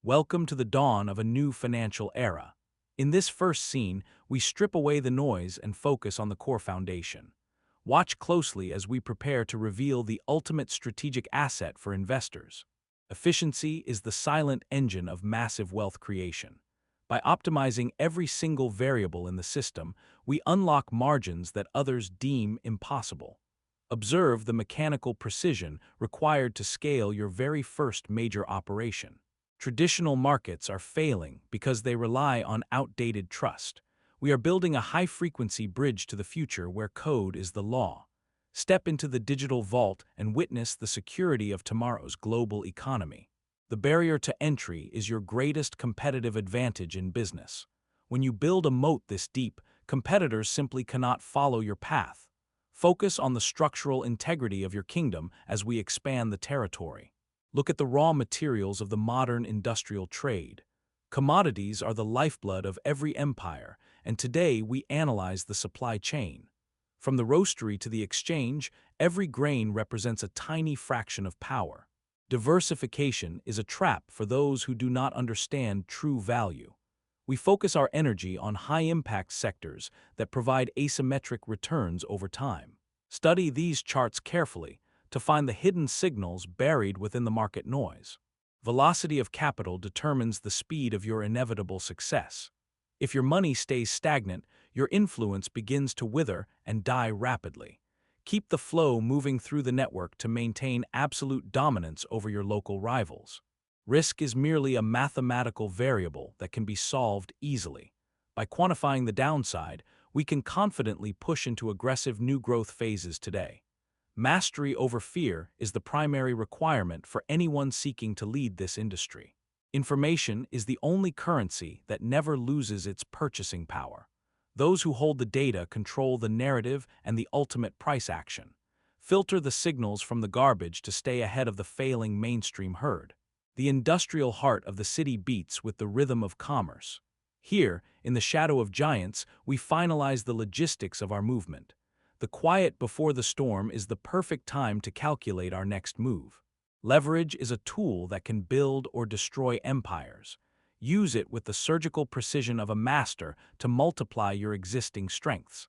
Welcome to the dawn of a new financial era. In this first scene, we strip away the noise and focus on the core foundation. Watch closely as we prepare to reveal the ultimate strategic asset for investors. Efficiency is the silent engine of massive wealth creation. By optimizing every single variable in the system, we unlock margins that others deem impossible. Observe the mechanical precision required to scale your very first major operation. Traditional markets are failing because they rely on outdated trust. We are building a high-frequency bridge to the future where code is the law. Step into the digital vault and witness the security of tomorrow's global economy. The barrier to entry is your greatest competitive advantage in business. When you build a moat this deep, competitors simply cannot follow your path. Focus on the structural integrity of your kingdom as we expand the territory. Look at the raw materials of the modern industrial trade. Commodities are the lifeblood of every empire, and today we analyze the supply chain. From the roastery to the exchange, every grain represents a tiny fraction of power. Diversification is a trap for those who do not understand true value. We focus our energy on high-impact sectors that provide asymmetric returns over time. Study these charts carefully to find the hidden signals buried within the market noise. Velocity of capital determines the speed of your inevitable success. If your money stays stagnant, your influence begins to wither and die rapidly. Keep the flow moving through the network to maintain absolute dominance over your local rivals. Risk is merely a mathematical variable that can be solved easily. By quantifying the downside, we can confidently push into aggressive new growth phases today. Mastery over fear is the primary requirement for anyone seeking to lead this industry. Information is the only currency that never loses its purchasing power. Those who hold the data control the narrative and the ultimate price action. Filter the signals from the garbage to stay ahead of the failing mainstream herd. The industrial heart of the city beats with the rhythm of commerce. Here, in the shadow of giants, we finalize the logistics of our movement. The quiet before the storm is the perfect time to calculate our next move. Leverage is a tool that can build or destroy empires. Use it with the surgical precision of a master to multiply your existing strengths.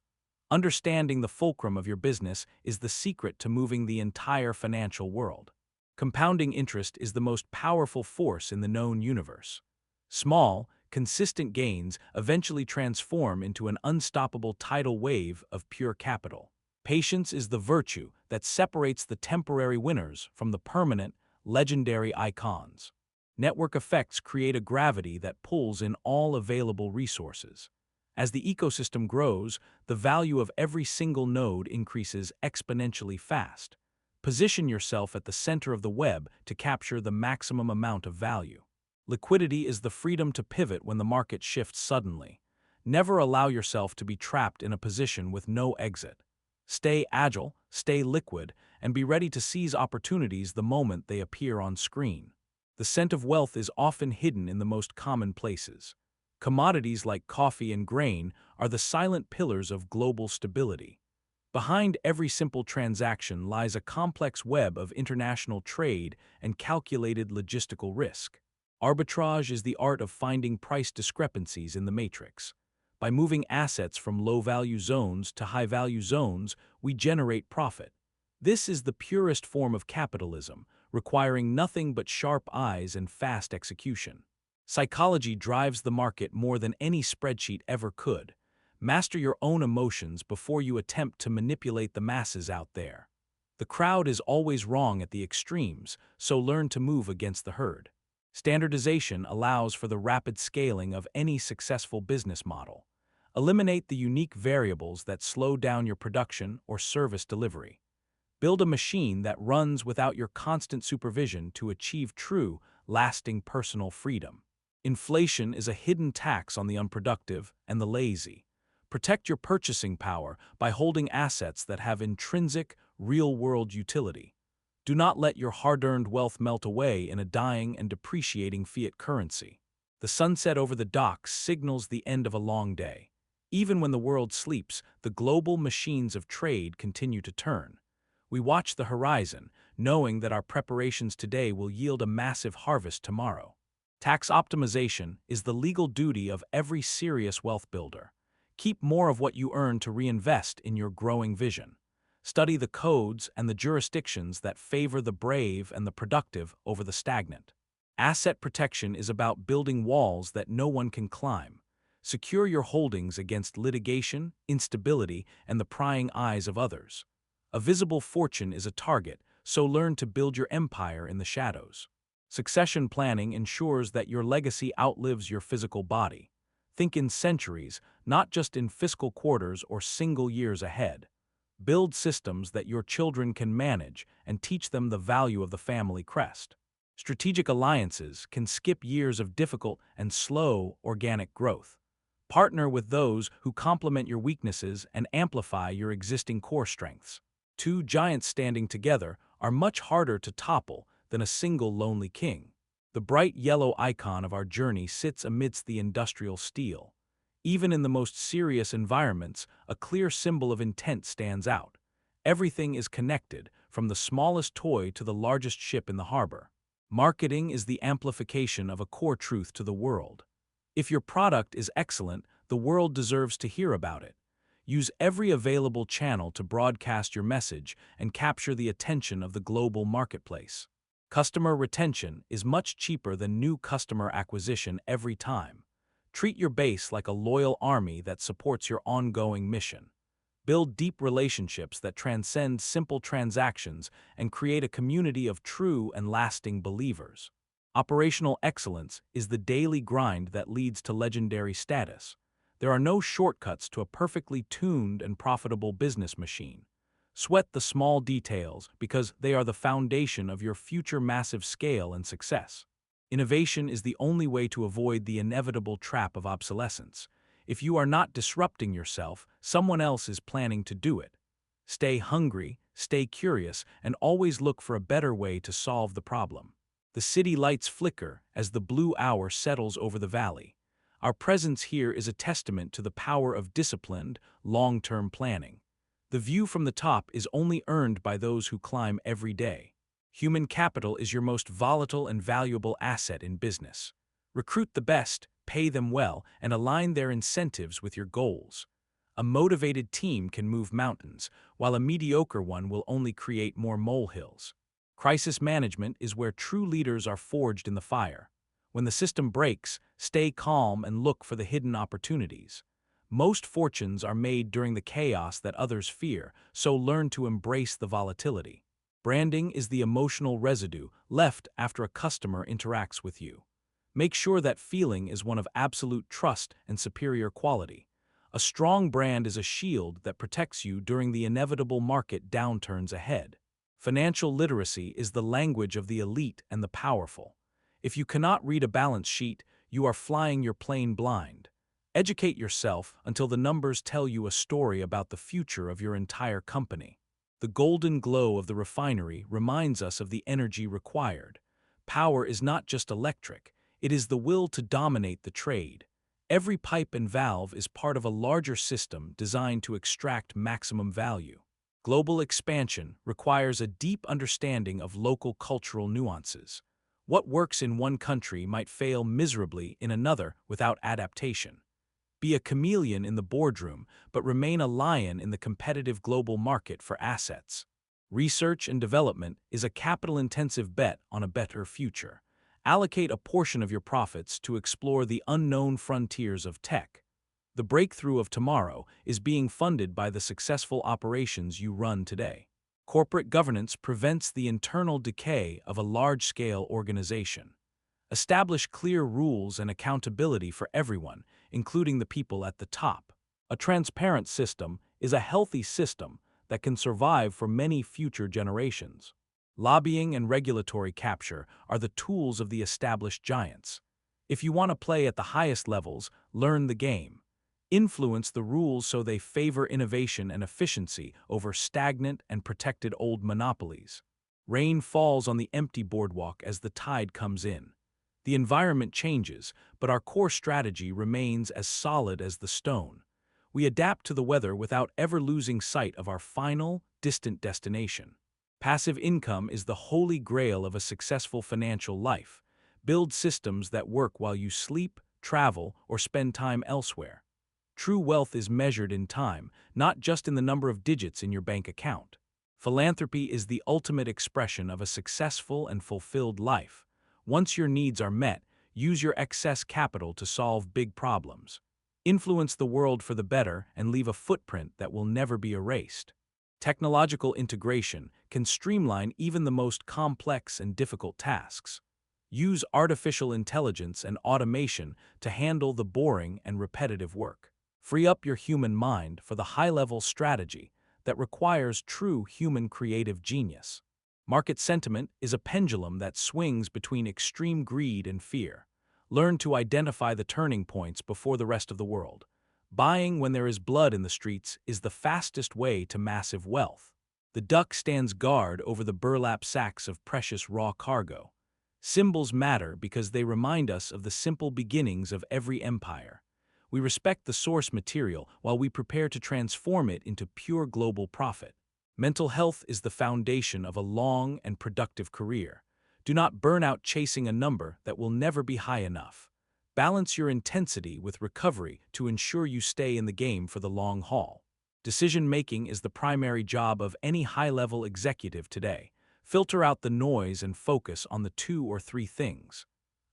Understanding the fulcrum of your business is the secret to moving the entire financial world. Compounding interest is the most powerful force in the known universe. Small, consistent gains eventually transform into an unstoppable tidal wave of pure capital. Patience is the virtue that separates the temporary winners from the permanent, legendary icons. Network effects create a gravity that pulls in all available resources. As the ecosystem grows, the value of every single node increases exponentially fast. Position yourself at the center of the web to capture the maximum amount of value. Liquidity is the freedom to pivot when the market shifts suddenly. Never allow yourself to be trapped in a position with no exit. Stay agile, stay liquid, and be ready to seize opportunities the moment they appear on screen. The scent of wealth is often hidden in the most common places. Commodities like coffee and grain are the silent pillars of global stability. Behind every simple transaction lies a complex web of international trade and calculated logistical risk. Arbitrage is the art of finding price discrepancies in the matrix. By moving assets from low-value zones to high-value zones, we generate profit. This is the purest form of capitalism, requiring nothing but sharp eyes and fast execution. Psychology drives the market more than any spreadsheet ever could. Master your own emotions before you attempt to manipulate the masses out there. The crowd is always wrong at the extremes, so learn to move against the herd. Standardization allows for the rapid scaling of any successful business model. Eliminate the unique variables that slow down your production or service delivery. Build a machine that runs without your constant supervision to achieve true, lasting personal freedom. Inflation is a hidden tax on the unproductive and the lazy. Protect your purchasing power by holding assets that have intrinsic, real-world utility. Do not let your hard-earned wealth melt away in a dying and depreciating fiat currency. The sunset over the docks signals the end of a long day. Even when the world sleeps, the global machines of trade continue to turn. We watch the horizon, knowing that our preparations today will yield a massive harvest tomorrow. Tax optimization is the legal duty of every serious wealth builder. Keep more of what you earn to reinvest in your growing vision. Study the codes and the jurisdictions that favor the brave and the productive over the stagnant. Asset protection is about building walls that no one can climb. Secure your holdings against litigation, instability, and the prying eyes of others. A visible fortune is a target, so learn to build your empire in the shadows. Succession planning ensures that your legacy outlives your physical body. Think in centuries, not just in fiscal quarters or single years ahead. Build systems that your children can manage and teach them the value of the family crest. Strategic alliances can skip years of difficult and slow organic growth. Partner with those who complement your weaknesses and amplify your existing core strengths. Two giants standing together are much harder to topple than a single lonely king. The bright yellow icon of our journey sits amidst the industrial steel. Even in the most serious environments, a clear symbol of intent stands out. Everything is connected, from the smallest toy to the largest ship in the harbor. Marketing is the amplification of a core truth to the world. If your product is excellent, the world deserves to hear about it. Use every available channel to broadcast your message and capture the attention of the global marketplace. Customer retention is much cheaper than new customer acquisition every time. Treat your base like a loyal army that supports your ongoing mission. Build deep relationships that transcend simple transactions and create a community of true and lasting believers. Operational excellence is the daily grind that leads to legendary status. There are no shortcuts to a perfectly tuned and profitable business machine. Sweat the small details because they are the foundation of your future massive scale and success. Innovation is the only way to avoid the inevitable trap of obsolescence. If you are not disrupting yourself, someone else is planning to do it. Stay hungry, stay curious, and always look for a better way to solve the problem. The city lights flicker as the blue hour settles over the valley. Our presence here is a testament to the power of disciplined, long-term planning. The view from the top is only earned by those who climb every day. Human capital is your most volatile and valuable asset in business. Recruit the best, pay them well, and align their incentives with your goals. A motivated team can move mountains, while a mediocre one will only create more molehills. Crisis management is where true leaders are forged in the fire. When the system breaks, stay calm and look for the hidden opportunities. Most fortunes are made during the chaos that others fear, so learn to embrace the volatility. Branding is the emotional residue left after a customer interacts with you. Make sure that feeling is one of absolute trust and superior quality. A strong brand is a shield that protects you during the inevitable market downturns ahead. Financial literacy is the language of the elite and the powerful. If you cannot read a balance sheet, you are flying your plane blind. Educate yourself until the numbers tell you a story about the future of your entire company. The golden glow of the refinery reminds us of the energy required. Power is not just electric, it is the will to dominate the trade. Every pipe and valve is part of a larger system designed to extract maximum value. Global expansion requires a deep understanding of local cultural nuances. What works in one country might fail miserably in another without adaptation. Be a chameleon in the boardroom, but remain a lion in the competitive global market for assets. Research and development is a capital-intensive bet on a better future. Allocate a portion of your profits to explore the unknown frontiers of tech. The breakthrough of tomorrow is being funded by the successful operations you run today. Corporate governance prevents the internal decay of a large-scale organization. Establish clear rules and accountability for everyone, including the people at the top. A transparent system is a healthy system that can survive for many future generations. Lobbying and regulatory capture are the tools of the established giants. If you want to play at the highest levels, learn the game. Influence the rules so they favor innovation and efficiency over stagnant and protected old monopolies. Rain falls on the empty boardwalk as the tide comes in. The environment changes, but our core strategy remains as solid as the stone. We adapt to the weather without ever losing sight of our final, distant destination. Passive income is the holy grail of a successful financial life. Build systems that work while you sleep, travel, or spend time elsewhere. True wealth is measured in time, not just in the number of digits in your bank account. Philanthropy is the ultimate expression of a successful and fulfilled life. Once your needs are met, use your excess capital to solve big problems. Influence the world for the better and leave a footprint that will never be erased. Technological integration can streamline even the most complex and difficult tasks. Use artificial intelligence and automation to handle the boring and repetitive work. Free up your human mind for the high-level strategy that requires true human creative genius. Market sentiment is a pendulum that swings between extreme greed and fear. Learn to identify the turning points before the rest of the world. Buying when there is blood in the streets is the fastest way to massive wealth. The duck stands guard over the burlap sacks of precious raw cargo. Symbols matter because they remind us of the simple beginnings of every empire. We respect the source material while we prepare to transform it into pure global profit. Mental health is the foundation of a long and productive career. Do not burn out chasing a number that will never be high enough. Balance your intensity with recovery to ensure you stay in the game for the long haul. Decision-making is the primary job of any high-level executive today. Filter out the noise and focus on the 2 or 3 things.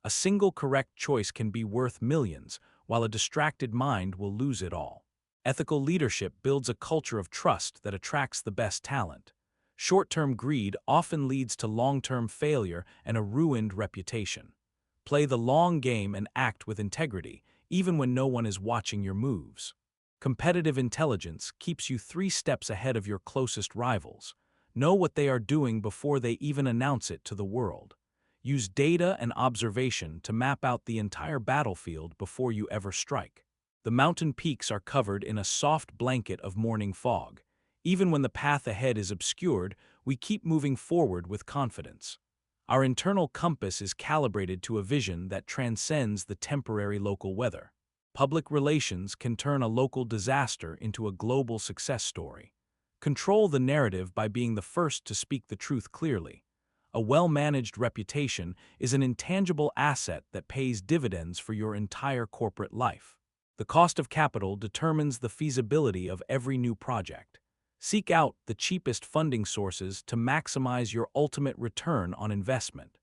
A single correct choice can be worth millions, while a distracted mind will lose it all. Ethical leadership builds a culture of trust that attracts the best talent. Short-term greed often leads to long-term failure and a ruined reputation. Play the long game and act with integrity, even when no one is watching your moves. Competitive intelligence keeps you 3 steps ahead of your closest rivals. Know what they are doing before they even announce it to the world. Use data and observation to map out the entire battlefield before you ever strike. The mountain peaks are covered in a soft blanket of morning fog. Even when the path ahead is obscured, we keep moving forward with confidence. Our internal compass is calibrated to a vision that transcends the temporary local weather. Public relations can turn a local disaster into a global success story. Control the narrative by being the first to speak the truth clearly. A well-managed reputation is an intangible asset that pays dividends for your entire corporate life. The cost of capital determines the feasibility of every new project. Seek out the cheapest funding sources to maximize your ultimate return on investment.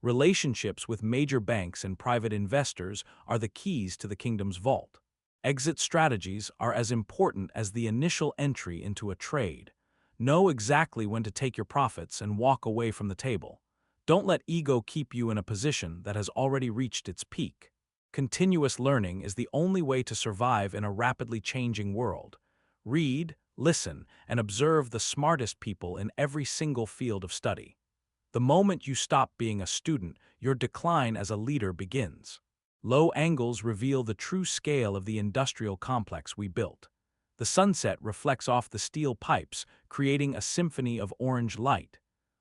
Relationships with major banks and private investors are the keys to the kingdom's vault. Exit strategies are as important as the initial entry into a trade. Know exactly when to take your profits and walk away from the table. Don't let ego keep you in a position that has already reached its peak. Continuous learning is the only way to survive in a rapidly changing world. Read, listen, and observe the smartest people in every single field of study. The moment you stop being a student, your decline as a leader begins. Low angles reveal the true scale of the industrial complex we built. The sunset reflects off the steel pipes, creating a symphony of orange light.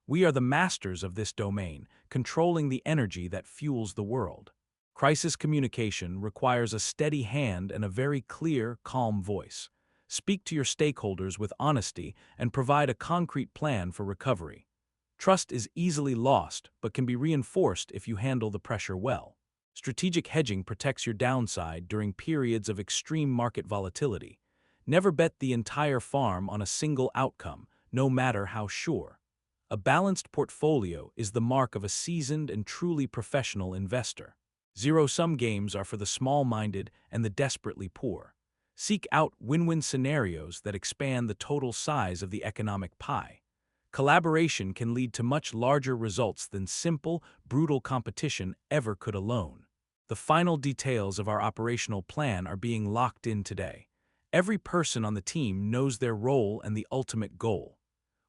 We are the masters of this domain, controlling the energy that fuels the world. Crisis communication requires a steady hand and a very clear, calm voice. Speak to your stakeholders with honesty and provide a concrete plan for recovery. Trust is easily lost but can be reinforced if you handle the pressure well. Strategic hedging protects your downside during periods of extreme market volatility. Never bet the entire farm on a single outcome, no matter how sure. A balanced portfolio is the mark of a seasoned and truly professional investor. Zero-sum games are for the small-minded and the desperately poor. Seek out win-win scenarios that expand the total size of the economic pie. Collaboration can lead to much larger results than simple, brutal competition ever could alone. The final details of our operational plan are being locked in today. Every person on the team knows their role and the ultimate goal.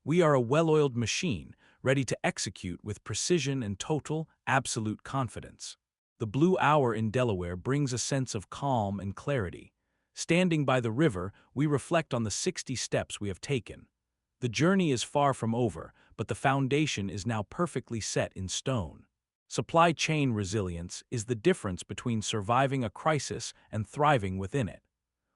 We are a well-oiled machine, ready to execute with precision and total, absolute confidence. The blue hour in Delaware brings a sense of calm and clarity. Standing by the river, we reflect on the 60 steps we have taken. The journey is far from over, but the foundation is now perfectly set in stone. Supply chain resilience is the difference between surviving a crisis and thriving within it.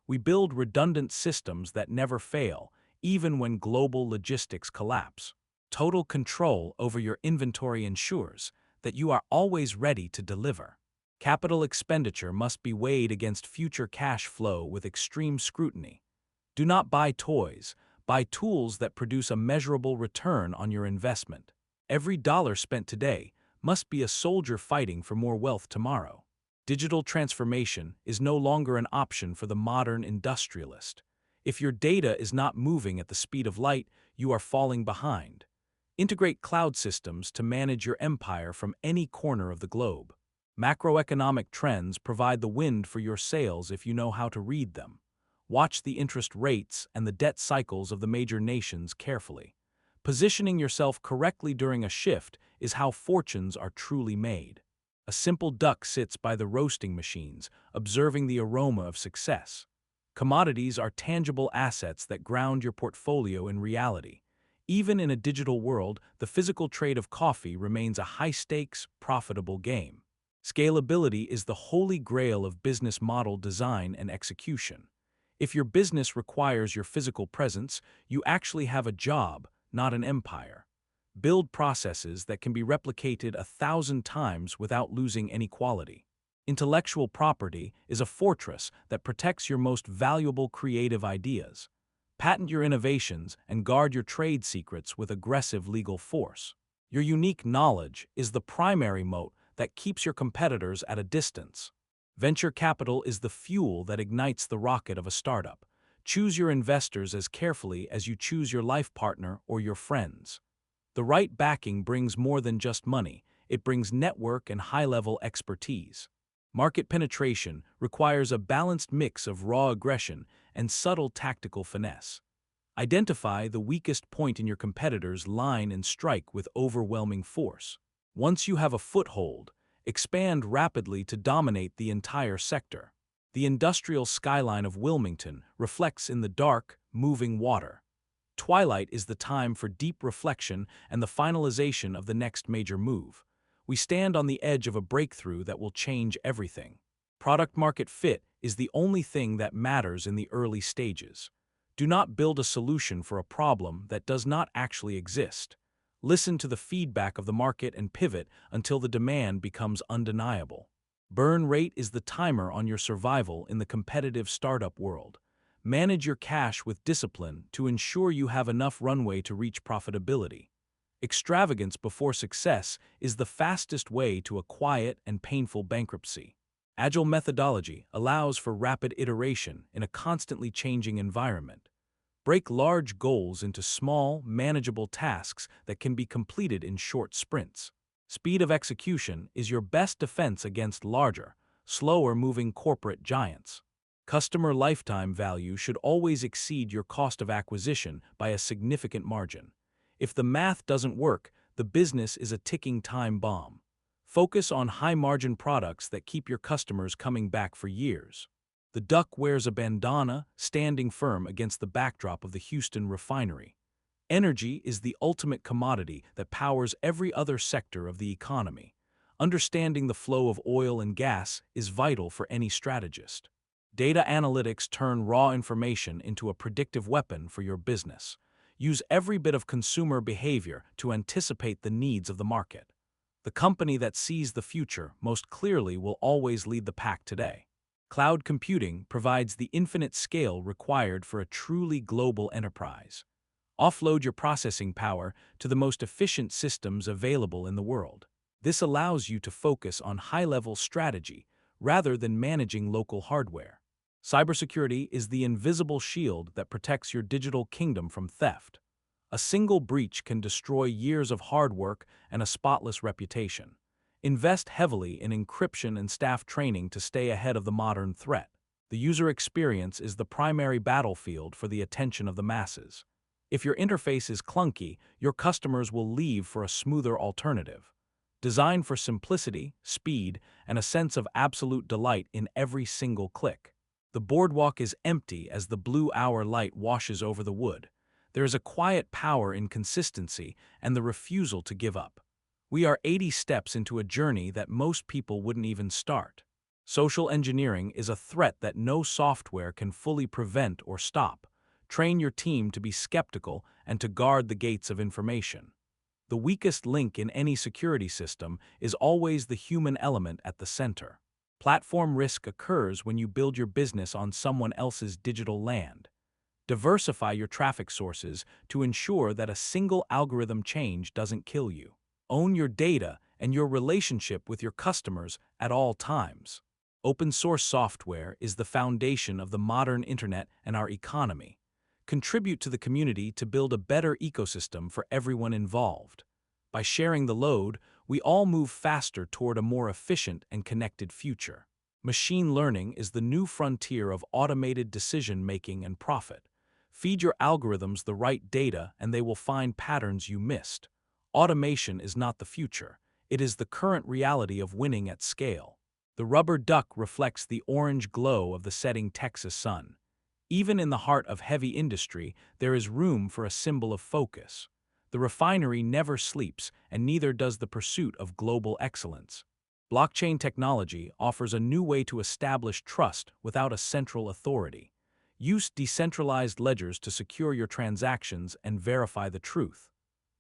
We build redundant systems that never fail, even when global logistics collapse. Total control over your inventory ensures that you are always ready to deliver. Capital expenditure must be weighed against future cash flow with extreme scrutiny. Do not buy toys, buy tools that produce a measurable return on your investment. Every dollar spent today must be a soldier fighting for more wealth tomorrow. Digital transformation is no longer an option for the modern industrialist. If your data is not moving at the speed of light, you are falling behind. Integrate cloud systems to manage your empire from any corner of the globe. Macroeconomic trends provide the wind for your sails if you know how to read them. Watch the interest rates and the debt cycles of the major nations carefully. Positioning yourself correctly during a shift is how fortunes are truly made. A simple duck sits by the roasting machines, observing the aroma of success. Commodities are tangible assets that ground your portfolio in reality. Even in a digital world, the physical trade of coffee remains a high-stakes, profitable game. Scalability is the holy grail of business model design and execution. If your business requires your physical presence, you actually have a job, not an empire. Build processes that can be replicated 1,000 times without losing any quality. Intellectual property is a fortress that protects your most valuable creative ideas. Patent your innovations and guard your trade secrets with aggressive legal force. Your unique knowledge is the primary moat that keeps your competitors at a distance. Venture capital is the fuel that ignites the rocket of a startup. Choose your investors as carefully as you choose your life partner or your friends. The right backing brings more than just money, it brings network and high-level expertise. Market penetration requires a balanced mix of raw aggression and subtle tactical finesse. Identify the weakest point in your competitor's line and strike with overwhelming force. Once you have a foothold, expand rapidly to dominate the entire sector. The industrial skyline of Wilmington reflects in the dark, moving water. Twilight is the time for deep reflection and the finalization of the next major move. We stand on the edge of a breakthrough that will change everything. Product-market fit is the only thing that matters in the early stages. Do not build a solution for a problem that does not actually exist. Listen to the feedback of the market and pivot until the demand becomes undeniable. Burn rate is the timer on your survival in the competitive startup world. Manage your cash with discipline to ensure you have enough runway to reach profitability. Extravagance before success is the fastest way to a quiet and painful bankruptcy. Agile methodology allows for rapid iteration in a constantly changing environment. Break large goals into small, manageable tasks that can be completed in short sprints. Speed of execution is your best defense against larger, slower-moving corporate giants. Customer lifetime value should always exceed your cost of acquisition by a significant margin. If the math doesn't work, the business is a ticking time bomb. Focus on high-margin products that keep your customers coming back for years. The duck wears a bandana, standing firm against the backdrop of the Houston refinery. Energy is the ultimate commodity that powers every other sector of the economy. Understanding the flow of oil and gas is vital for any strategist. Data analytics turn raw information into a predictive weapon for your business. Use every bit of consumer behavior to anticipate the needs of the market. The company that sees the future most clearly will always lead the pack today. Cloud computing provides the infinite scale required for a truly global enterprise. Offload your processing power to the most efficient systems available in the world. This allows you to focus on high-level strategy rather than managing local hardware. Cybersecurity is the invisible shield that protects your digital kingdom from theft. A single breach can destroy years of hard work and a spotless reputation. Invest heavily in encryption and staff training to stay ahead of the modern threat. The user experience is the primary battlefield for the attention of the masses. If your interface is clunky, your customers will leave for a smoother alternative. Design for simplicity, speed, and a sense of absolute delight in every single click. The boardwalk is empty as the blue hour light washes over the wood. There is a quiet power in consistency and the refusal to give up. We are 80 steps into a journey that most people wouldn't even start. Social engineering is a threat that no software can fully prevent or stop. Train your team to be skeptical and to guard the gates of information. The weakest link in any security system is always the human element at the center. Platform risk occurs when you build your business on someone else's digital land. Diversify your traffic sources to ensure that a single algorithm change doesn't kill you. Own your data and your relationship with your customers at all times. Open source software is the foundation of the modern internet and our economy. Contribute to the community to build a better ecosystem for everyone involved. By sharing the load, we all move faster toward a more efficient and connected future. Machine learning is the new frontier of automated decision-making and profit. Feed your algorithms the right data and they will find patterns you missed. Automation is not the future. It is the current reality of winning at scale. The rubber duck reflects the orange glow of the setting Texas sun. Even in the heart of heavy industry, there is room for a symbol of focus. The refinery never sleeps, and neither does the pursuit of global excellence. Blockchain technology offers a new way to establish trust without a central authority. Use decentralized ledgers to secure your transactions and verify the truth.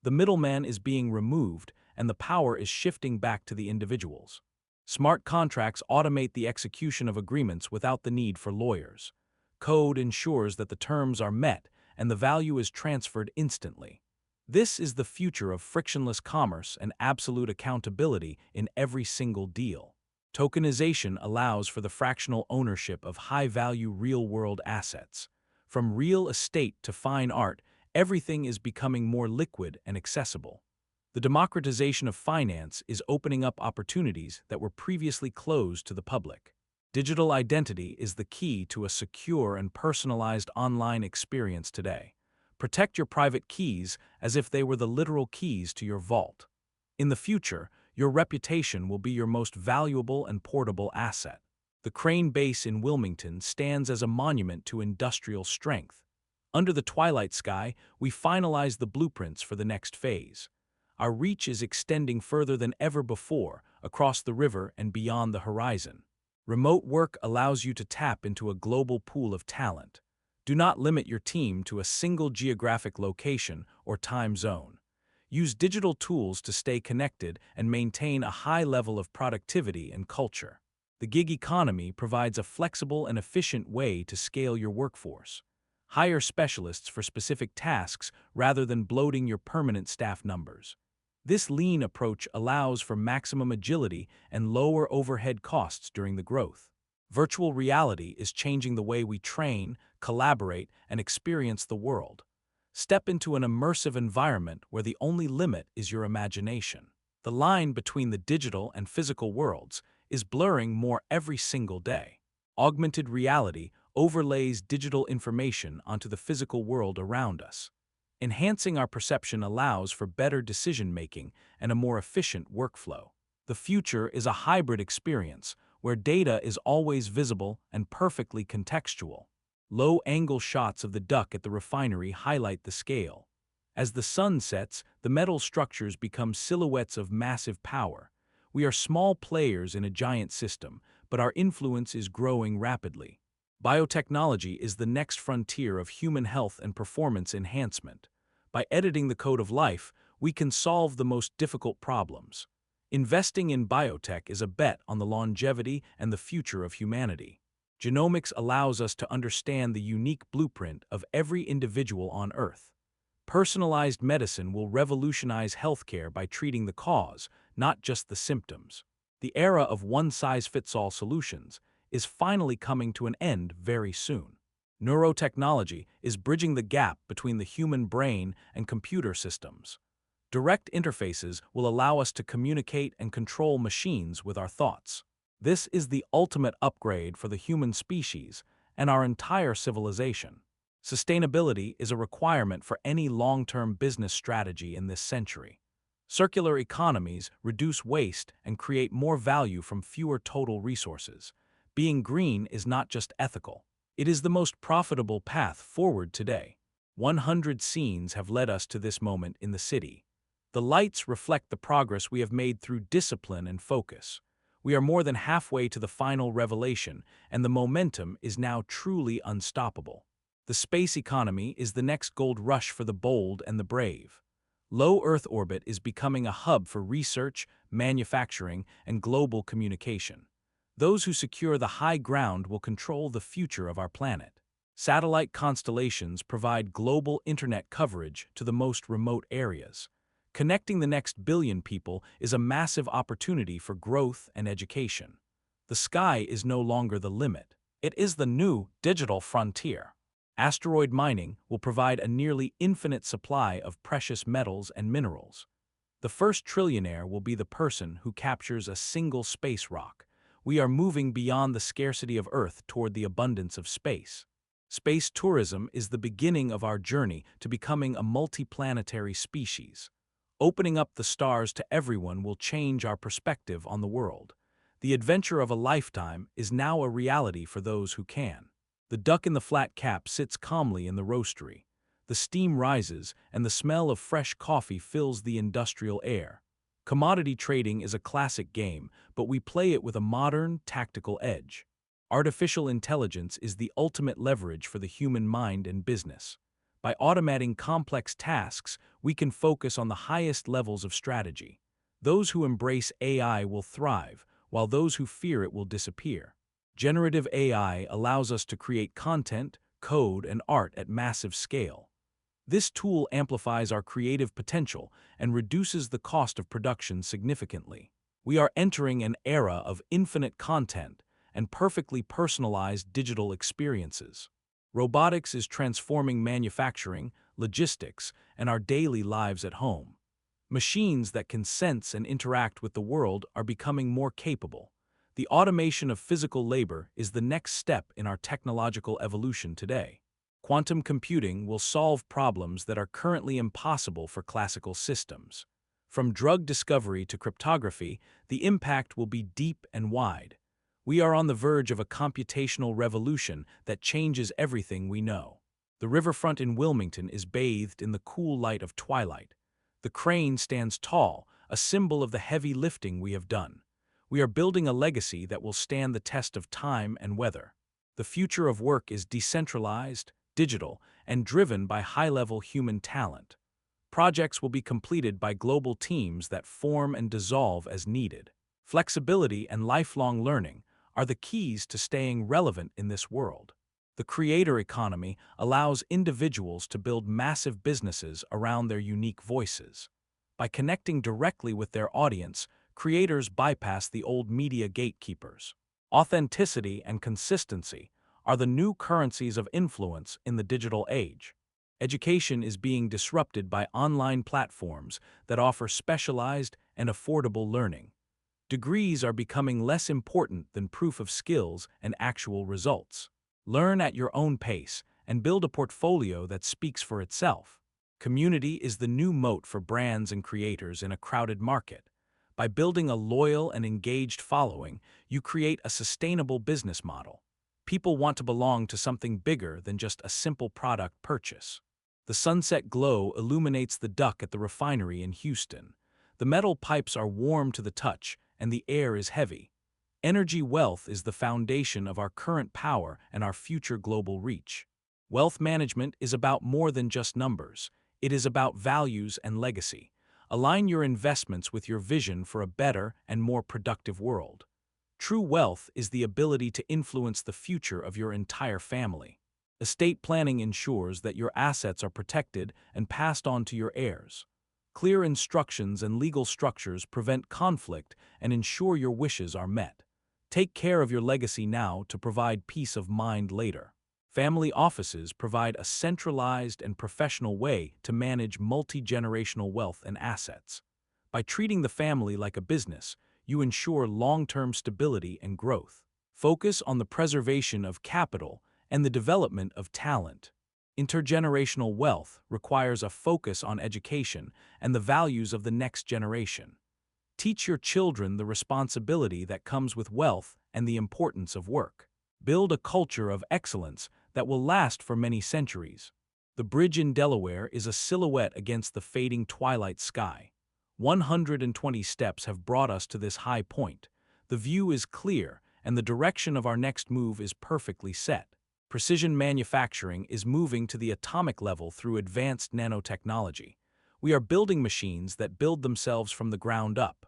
The middleman is being removed, and the power is shifting back to the individuals. Smart contracts automate the execution of agreements without the need for lawyers. Code ensures that the terms are met and the value is transferred instantly. This is the future of frictionless commerce and absolute accountability in every single deal. Tokenization allows for the fractional ownership of high-value real-world assets. From real estate to fine art, everything is becoming more liquid and accessible. The democratization of finance is opening up opportunities that were previously closed to the public. Digital identity is the key to a secure and personalized online experience today. Protect your private keys as if they were the literal keys to your vault. In the future, your reputation will be your most valuable and portable asset. The Crane Base in Wilmington stands as a monument to industrial strength. Under the twilight sky, we finalize the blueprints for the next phase. Our reach is extending further than ever before, across the river and beyond the horizon. Remote work allows you to tap into a global pool of talent. Do not limit your team to a single geographic location or time zone. Use digital tools to stay connected and maintain a high level of productivity and culture. The gig economy provides a flexible and efficient way to scale your workforce. Hire specialists for specific tasks rather than bloating your permanent staff numbers. This lean approach allows for maximum agility and lower overhead costs during the growth. Virtual reality is changing the way we train, collaborate, and experience the world. Step into an immersive environment where the only limit is your imagination. The line between the digital and physical worlds is blurring more every single day. Augmented reality overlays digital information onto the physical world around us. Enhancing our perception allows for better decision-making and a more efficient workflow. The future is a hybrid experience where data is always visible and perfectly contextual. Low-angle shots of the duck at the refinery highlight the scale. As the sun sets, the metal structures become silhouettes of massive power. We are small players in a giant system, but our influence is growing rapidly. Biotechnology is the next frontier of human health and performance enhancement. By editing the code of life, we can solve the most difficult problems. Investing in biotech is a bet on the longevity and the future of humanity. Genomics allows us to understand the unique blueprint of every individual on Earth. Personalized medicine will revolutionize healthcare by treating the cause, not just the symptoms. The era of one-size-fits-all solutions is finally coming to an end very soon. Neurotechnology is bridging the gap between the human brain and computer systems. Direct interfaces will allow us to communicate and control machines with our thoughts. This is the ultimate upgrade for the human species and our entire civilization. Sustainability is a requirement for any long-term business strategy in this century. Circular economies reduce waste and create more value from fewer total resources. Being green is not just ethical. It is the most profitable path forward today. 100 scenes have led us to this moment in the city. The lights reflect the progress we have made through discipline and focus. We are more than halfway to the final revelation, and the momentum is now truly unstoppable. The space economy is the next gold rush for the bold and the brave. Low Earth orbit is becoming a hub for research, manufacturing, and global communication. Those who secure the high ground will control the future of our planet. Satellite constellations provide global internet coverage to the most remote areas. Connecting the next billion people is a massive opportunity for growth and education. The sky is no longer the limit. It is the new digital frontier. Asteroid mining will provide a nearly infinite supply of precious metals and minerals. The first trillionaire will be the person who captures a single space rock. We are moving beyond the scarcity of Earth toward the abundance of space. Space tourism is the beginning of our journey to becoming a multiplanetary species. Opening up the stars to everyone will change our perspective on the world. The adventure of a lifetime is now a reality for those who can. The duck in the flat cap sits calmly in the roastery. The steam rises, and the smell of fresh coffee fills the industrial air. Commodity trading is a classic game, but we play it with a modern, tactical edge. Artificial intelligence is the ultimate leverage for the human mind and business. By automating complex tasks, we can focus on the highest levels of strategy. Those who embrace AI will thrive, while those who fear it will disappear. Generative AI allows us to create content, code, and art at massive scale. This tool amplifies our creative potential and reduces the cost of production significantly. We are entering an era of infinite content and perfectly personalized digital experiences. Robotics is transforming manufacturing, logistics, and our daily lives at home. Machines that can sense and interact with the world are becoming more capable. The automation of physical labor is the next step in our technological evolution today. Quantum computing will solve problems that are currently impossible for classical systems. From drug discovery to cryptography, the impact will be deep and wide. We are on the verge of a computational revolution that changes everything we know. The riverfront in Wilmington is bathed in the cool light of twilight. The crane stands tall, a symbol of the heavy lifting we have done. We are building a legacy that will stand the test of time and weather. The future of work is decentralized, digital, and driven by high-level human talent. Projects will be completed by global teams that form and dissolve as needed. Flexibility and lifelong learning are the keys to staying relevant in this world. The creator economy allows individuals to build massive businesses around their unique voices. By connecting directly with their audience, creators bypass the old media gatekeepers. Authenticity and consistency are the new currencies of influence in the digital age. Education is being disrupted by online platforms that offer specialized and affordable learning. Degrees are becoming less important than proof of skills and actual results. Learn at your own pace and build a portfolio that speaks for itself. Community is the new moat for brands and creators in a crowded market. By building a loyal and engaged following, you create a sustainable business model. People want to belong to something bigger than just a simple product purchase. The sunset glow illuminates the duck at the refinery in Houston. The metal pipes are warm to the touch, and the air is heavy. Energy wealth is the foundation of our current power and our future global reach. Wealth management is about more than just numbers. It is about values and legacy. Align your investments with your vision for a better and more productive world. True wealth is the ability to influence the future of your entire family. Estate planning ensures that your assets are protected and passed on to your heirs. Clear instructions and legal structures prevent conflict and ensure your wishes are met. Take care of your legacy now to provide peace of mind later. Family offices provide a centralized and professional way to manage multi-generational wealth and assets. By treating the family like a business, you ensure long-term stability and growth. Focus on the preservation of capital and the development of talent. Intergenerational wealth requires a focus on education and the values of the next generation. Teach your children the responsibility that comes with wealth and the importance of work. Build a culture of excellence that will last for many centuries. The bridge in Delaware is a silhouette against the fading twilight sky. 120 steps have brought us to this high point. The view is clear, and the direction of our next move is perfectly set. Precision manufacturing is moving to the atomic level through advanced nanotechnology. We are building machines that build themselves from the ground up.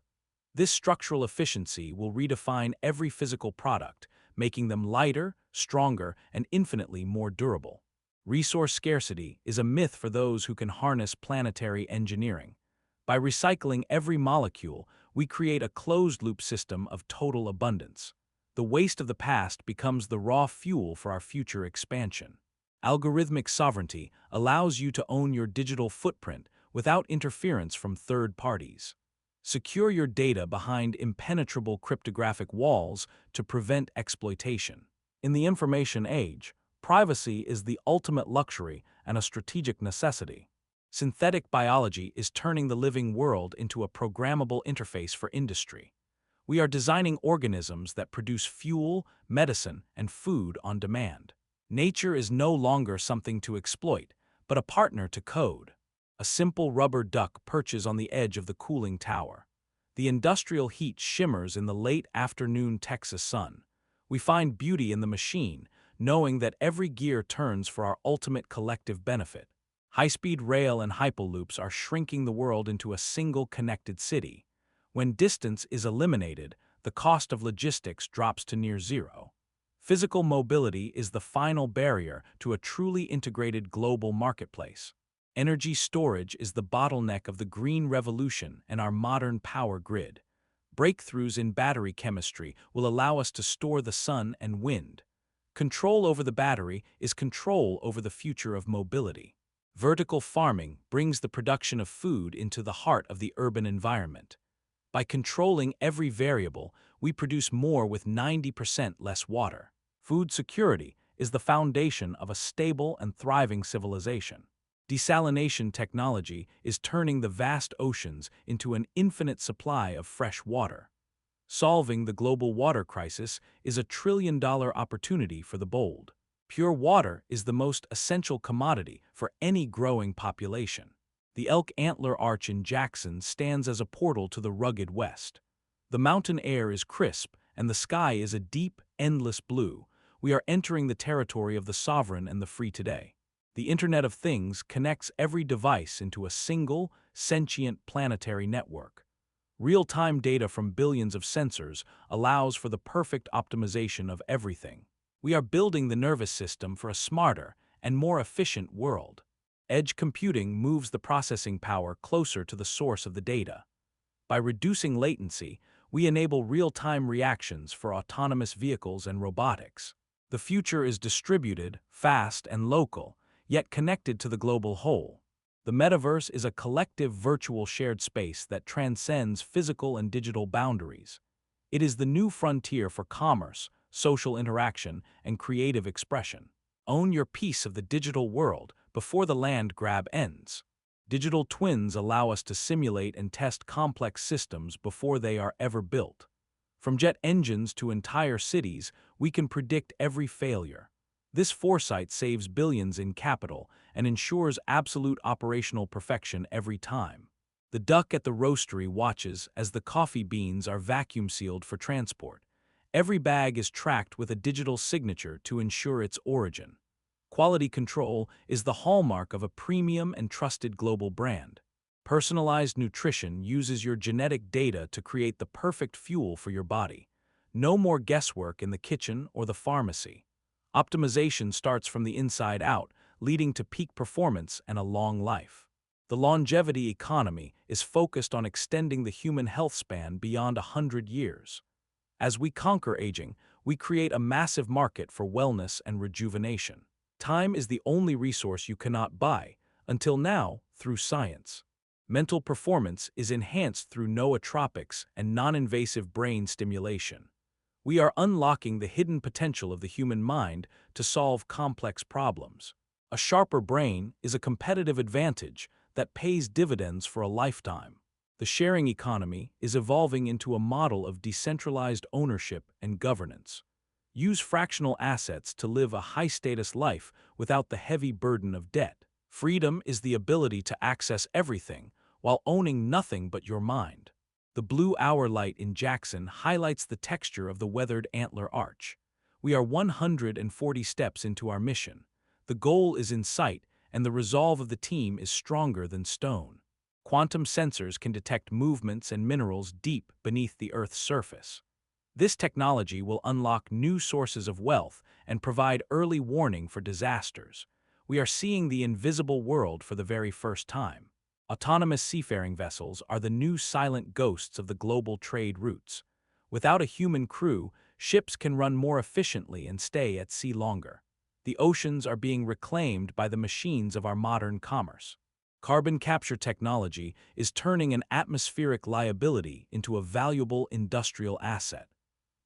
This structural efficiency will redefine every physical product, making them lighter, stronger, and infinitely more durable. Resource scarcity is a myth for those who can harness planetary engineering. By recycling every molecule, we create a closed-loop system of total abundance. The waste of the past becomes the raw fuel for our future expansion. Algorithmic sovereignty allows you to own your digital footprint without interference from third parties. Secure your data behind impenetrable cryptographic walls to prevent exploitation. In the information age, privacy is the ultimate luxury and a strategic necessity. Synthetic biology is turning the living world into a programmable interface for industry. We are designing organisms that produce fuel, medicine, and food on demand. Nature is no longer something to exploit, but a partner to code. A simple rubber duck perches on the edge of the cooling tower. The industrial heat shimmers in the late afternoon Texas sun. We find beauty in the machine, knowing that every gear turns for our ultimate collective benefit. High-speed rail and hyperloops are shrinking the world into a single connected city. When distance is eliminated, the cost of logistics drops to near zero. Physical mobility is the final barrier to a truly integrated global marketplace. Energy storage is the bottleneck of the green revolution and our modern power grid. Breakthroughs in battery chemistry will allow us to store the sun and wind. Control over the battery is control over the future of mobility. Vertical farming brings the production of food into the heart of the urban environment. By controlling every variable, we produce more with 90% less water. Food security is the foundation of a stable and thriving civilization. Desalination technology is turning the vast oceans into an infinite supply of fresh water. Solving the global water crisis is a trillion-dollar opportunity for the bold. Pure water is the most essential commodity for any growing population. The Elk Antler Arch in Jackson stands as a portal to the rugged West. The mountain air is crisp and the sky is a deep, endless blue. We are entering the territory of the sovereign and the free today. The Internet of Things connects every device into a single, sentient planetary network. Real-time data from billions of sensors allows for the perfect optimization of everything. We are building the nervous system for a smarter and more efficient world. Edge computing moves the processing power closer to the source of the data. By reducing latency, we enable real-time reactions for autonomous vehicles and robotics. The future is distributed, fast, and local, yet connected to the global whole. The metaverse is a collective virtual shared space that transcends physical and digital boundaries. It is the new frontier for commerce, social interaction, and creative expression. Own your piece of the digital world before the land grab ends. Digital twins allow us to simulate and test complex systems before they are ever built. From jet engines to entire cities, we can predict every failure. This foresight saves billions in capital and ensures absolute operational perfection every time. The duck at the roastery watches as the coffee beans are vacuum-sealed for transport. Every bag is tracked with a digital signature to ensure its origin. Quality control is the hallmark of a premium and trusted global brand. Personalized nutrition uses your genetic data to create the perfect fuel for your body. No more guesswork in the kitchen or the pharmacy. Optimization starts from the inside out, leading to peak performance and a long life. The longevity economy is focused on extending the human health span beyond 100 years. As we conquer aging, we create a massive market for wellness and rejuvenation. Time is the only resource you cannot buy, until now, through science. Mental performance is enhanced through nootropics and non-invasive brain stimulation. We are unlocking the hidden potential of the human mind to solve complex problems. A sharper brain is a competitive advantage that pays dividends for a lifetime. The sharing economy is evolving into a model of decentralized ownership and governance. Use fractional assets to live a high-status life without the heavy burden of debt. Freedom is the ability to access everything while owning nothing but your mind. The blue hour light in Jackson highlights the texture of the weathered antler arch. We are 140 steps into our mission. The goal is in sight, and the resolve of the team is stronger than stone. quantum sensors can detect movements and minerals deep beneath the Earth's surface. This technology will unlock new sources of wealth and provide early warning for disasters. We are seeing the invisible world for the very first time. Autonomous seafaring vessels are the new silent ghosts of the global trade routes. Without a human crew, ships can run more efficiently and stay at sea longer. The oceans are being reclaimed by the machines of our modern commerce. Carbon capture technology is turning an atmospheric liability into a valuable industrial asset.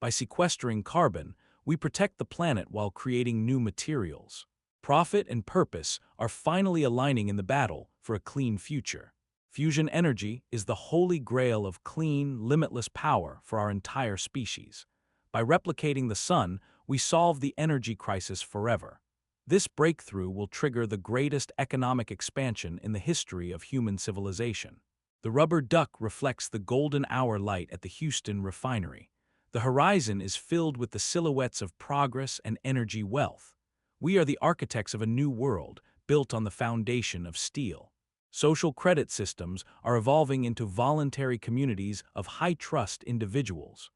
By sequestering carbon, we protect the planet while creating new materials. Profit and purpose are finally aligning in the battle for a clean future. Fusion energy is the holy grail of clean, limitless power for our entire species. By replicating the sun, we solve the energy crisis forever. This breakthrough will trigger the greatest economic expansion in the history of human civilization. The rubber duck reflects the golden hour light at the Houston refinery. The horizon is filled with the silhouettes of progress and energy wealth. We are the architects of a new world, built on the foundation of steel. Social credit systems are evolving into voluntary communities of high-trust individuals.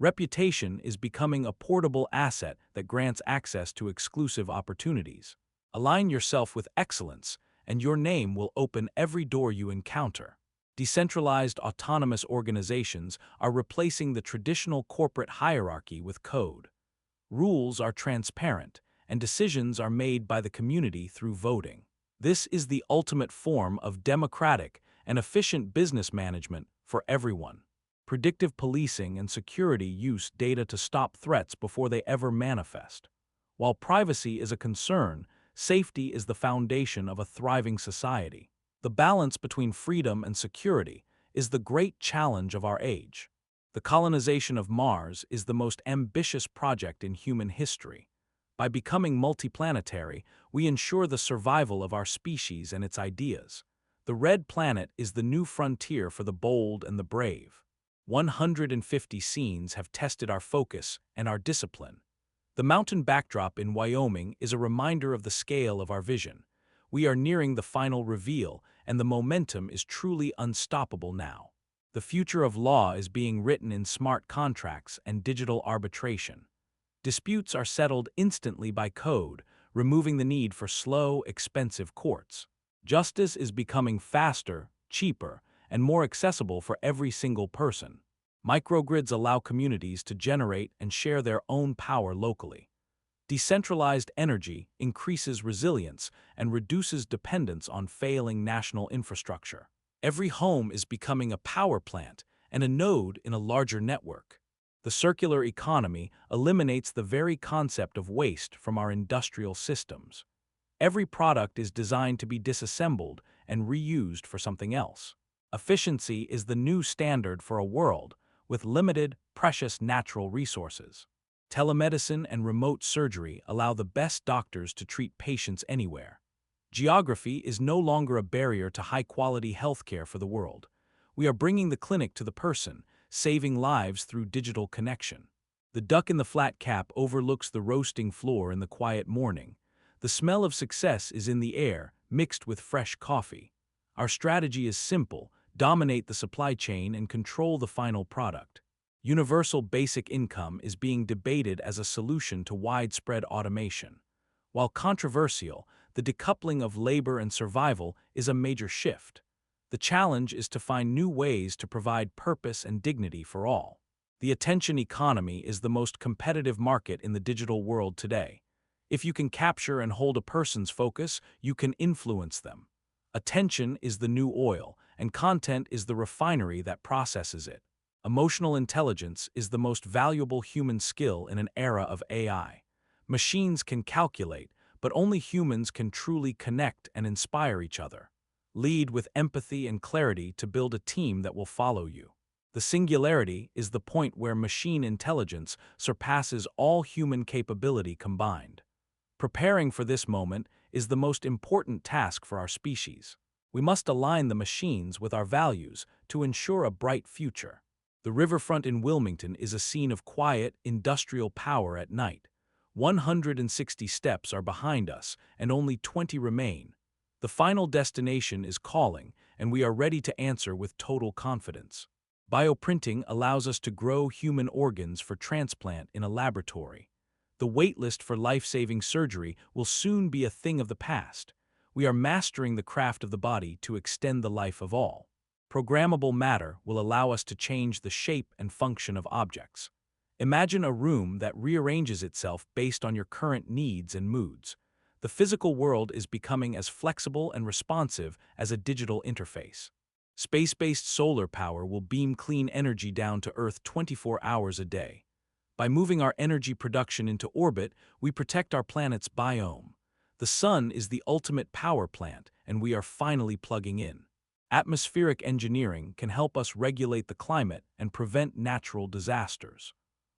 Reputation is becoming a portable asset that grants access to exclusive opportunities. Align yourself with excellence, and your name will open every door you encounter. Decentralized autonomous organizations are replacing the traditional corporate hierarchy with code. Rules are transparent, and decisions are made by the community through voting. This is the ultimate form of democratic and efficient business management for everyone. Predictive policing and security use data to stop threats before they ever manifest. While privacy is a concern, safety is the foundation of a thriving society. The balance between freedom and security is the great challenge of our age. The colonization of Mars is the most ambitious project in human history. By becoming multiplanetary, we ensure the survival of our species and its ideas. The red planet is the new frontier for the bold and the brave. 150 scenes have tested our focus and our discipline. The mountain backdrop in Wyoming is a reminder of the scale of our vision. We are nearing the final reveal, and the momentum is truly unstoppable now. The future of law is being written in smart contracts and digital arbitration. Disputes are settled instantly by code, removing the need for slow, expensive courts. Justice is becoming faster, cheaper, and more accessible for every single person. Microgrids allow communities to generate and share their own power locally. Decentralized energy increases resilience and reduces dependence on failing national infrastructure. Every home is becoming a power plant and a node in a larger network. The circular economy eliminates the very concept of waste from our industrial systems. Every product is designed to be disassembled and reused for something else. Efficiency is the new standard for a world with limited, precious natural resources. Telemedicine and remote surgery allow the best doctors to treat patients anywhere. Geography is no longer a barrier to high-quality healthcare for the world. We are bringing the clinic to the person, saving lives through digital connection. The duck in the flat cap overlooks the roasting floor in the quiet morning. The smell of success is in the air, mixed with fresh coffee. Our strategy is simple: dominate the supply chain and control the final product. Universal basic income is being debated as a solution to widespread automation. While controversial, the decoupling of labor and survival is a major shift. The challenge is to find new ways to provide purpose and dignity for all. The attention economy is the most competitive market in the digital world today. If you can capture and hold a person's focus, you can influence them. Attention is the new oil, and content is the refinery that processes it. Emotional intelligence is the most valuable human skill in an era of AI. Machines can calculate, but only humans can truly connect and inspire each other. Lead with empathy and clarity to build a team that will follow you. The singularity is the point where machine intelligence surpasses all human capability combined. Preparing for this moment is the most important task for our species. We must align the machines with our values to ensure a bright future. The riverfront in Wilmington is a scene of quiet, industrial power at night. 160 steps are behind us, and only 20 remain. The final destination is calling, and we are ready to answer with total confidence. Bioprinting allows us to grow human organs for transplant in a laboratory. The waitlist for life-saving surgery will soon be a thing of the past. We are mastering the craft of the body to extend the life of all. Programmable matter will allow us to change the shape and function of objects. Imagine a room that rearranges itself based on your current needs and moods. The physical world is becoming as flexible and responsive as a digital interface. Space-based solar power will beam clean energy down to Earth 24 hours a day. By moving our energy production into orbit, we protect our planet's biome. The sun is the ultimate power plant, and we are finally plugging in. Atmospheric engineering can help us regulate the climate and prevent natural disasters.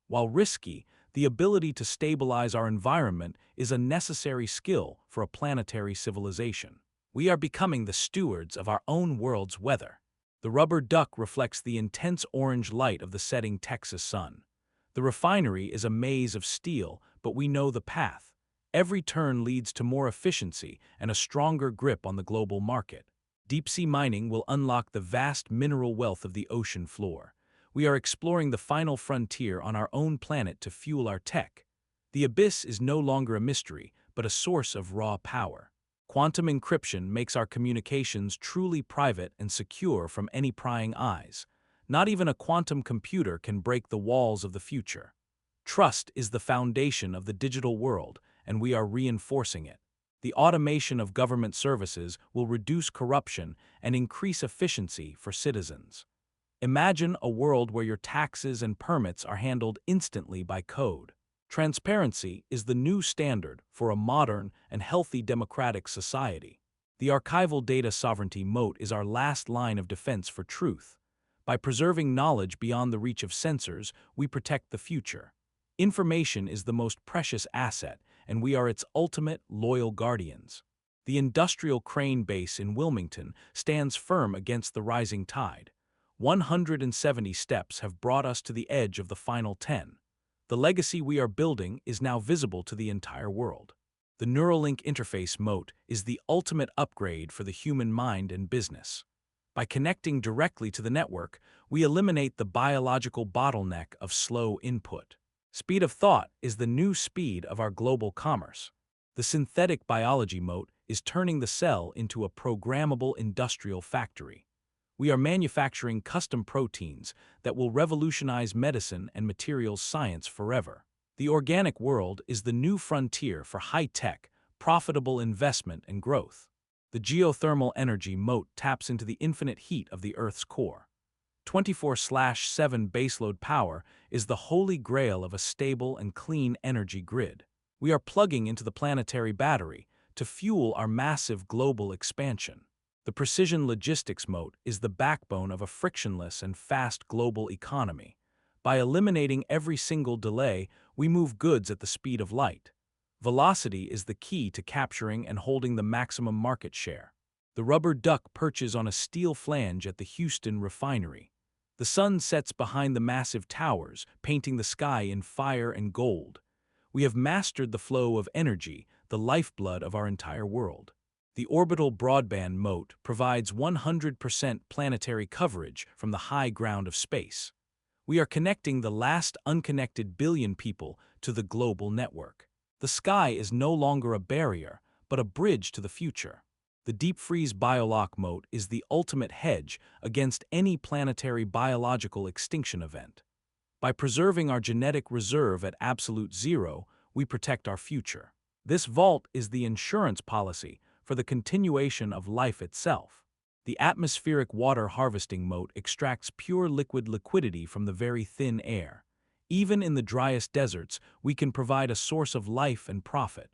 While risky, the ability to stabilize our environment is a necessary skill for a planetary civilization. We are becoming the stewards of our own world's weather. The rubber duck reflects the intense orange light of the setting Texas sun. The refinery is a maze of steel, but we know the path. Every turn leads to more efficiency and a stronger grip on the global market. Deep-sea mining will unlock the vast mineral wealth of the ocean floor. We are exploring the final frontier on our own planet to fuel our tech. The abyss is no longer a mystery, but a source of raw power. Quantum encryption makes our communications truly private and secure from any prying eyes. Not even a quantum computer can break the walls of the future. Trust is the foundation of the digital world, and we are reinforcing it. The automation of government services will reduce corruption and increase efficiency for citizens. Imagine a world where your taxes and permits are handled instantly by code. Transparency is the new standard for a modern and healthy democratic society. The archival data sovereignty moat is our last line of defense for truth. By preserving knowledge beyond the reach of censors, we protect the future. Information is the most precious asset, and we are its ultimate loyal guardians. The industrial crane base in Wilmington stands firm against the rising tide. 170 steps have brought us to the edge of the final 10. The legacy we are building is now visible to the entire world. The Neuralink interface moat is the ultimate upgrade for the human mind and business. By connecting directly to the network, we eliminate the biological bottleneck of slow input. Speed of thought is the new speed of our global commerce. The synthetic biology moat is turning the cell into a programmable industrial factory. We are manufacturing custom proteins that will revolutionize medicine and materials science forever. The organic world is the new frontier for high-tech, profitable investment and growth. The geothermal energy moat taps into the infinite heat of the Earth's core. 24/7 baseload power is the holy grail of a stable and clean energy grid. We are plugging into the planetary battery to fuel our massive global expansion. The precision logistics moat is the backbone of a frictionless and fast global economy. By eliminating every single delay, we move goods at the speed of light. Velocity is the key to capturing and holding the maximum market share. The rubber duck perches on a steel flange at the Houston refinery. The sun sets behind the massive towers, painting the sky in fire and gold. We have mastered the flow of energy, the lifeblood of our entire world. The orbital broadband moat provides 100% planetary coverage from the high ground of space. We are connecting the last unconnected billion people to the global network. The sky is no longer a barrier, but a bridge to the future. The deep freeze biolock moat is the ultimate hedge against any planetary biological extinction event. By preserving our genetic reserve at absolute zero, we protect our future. This vault is the insurance policy for the continuation of life itself. The atmospheric water harvesting moat extracts pure liquid liquidity from the very thin air. Even in the driest deserts, we can provide a source of life and profit.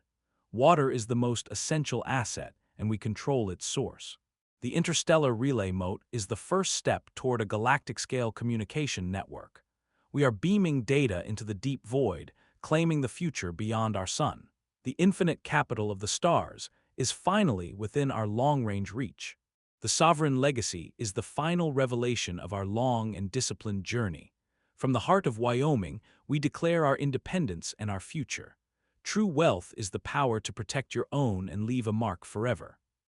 Water is the most essential asset, and we control its source. The interstellar relay moat is the first step toward a galactic-scale communication network. We are beaming data into the deep void, claiming the future beyond our sun. The infinite capital of the stars is finally within our long-range reach. The sovereign legacy is the final revelation of our long and disciplined journey. From the heart of Wyoming, we declare our independence and our future. True wealth is the power to protect your own and leave a mark forever.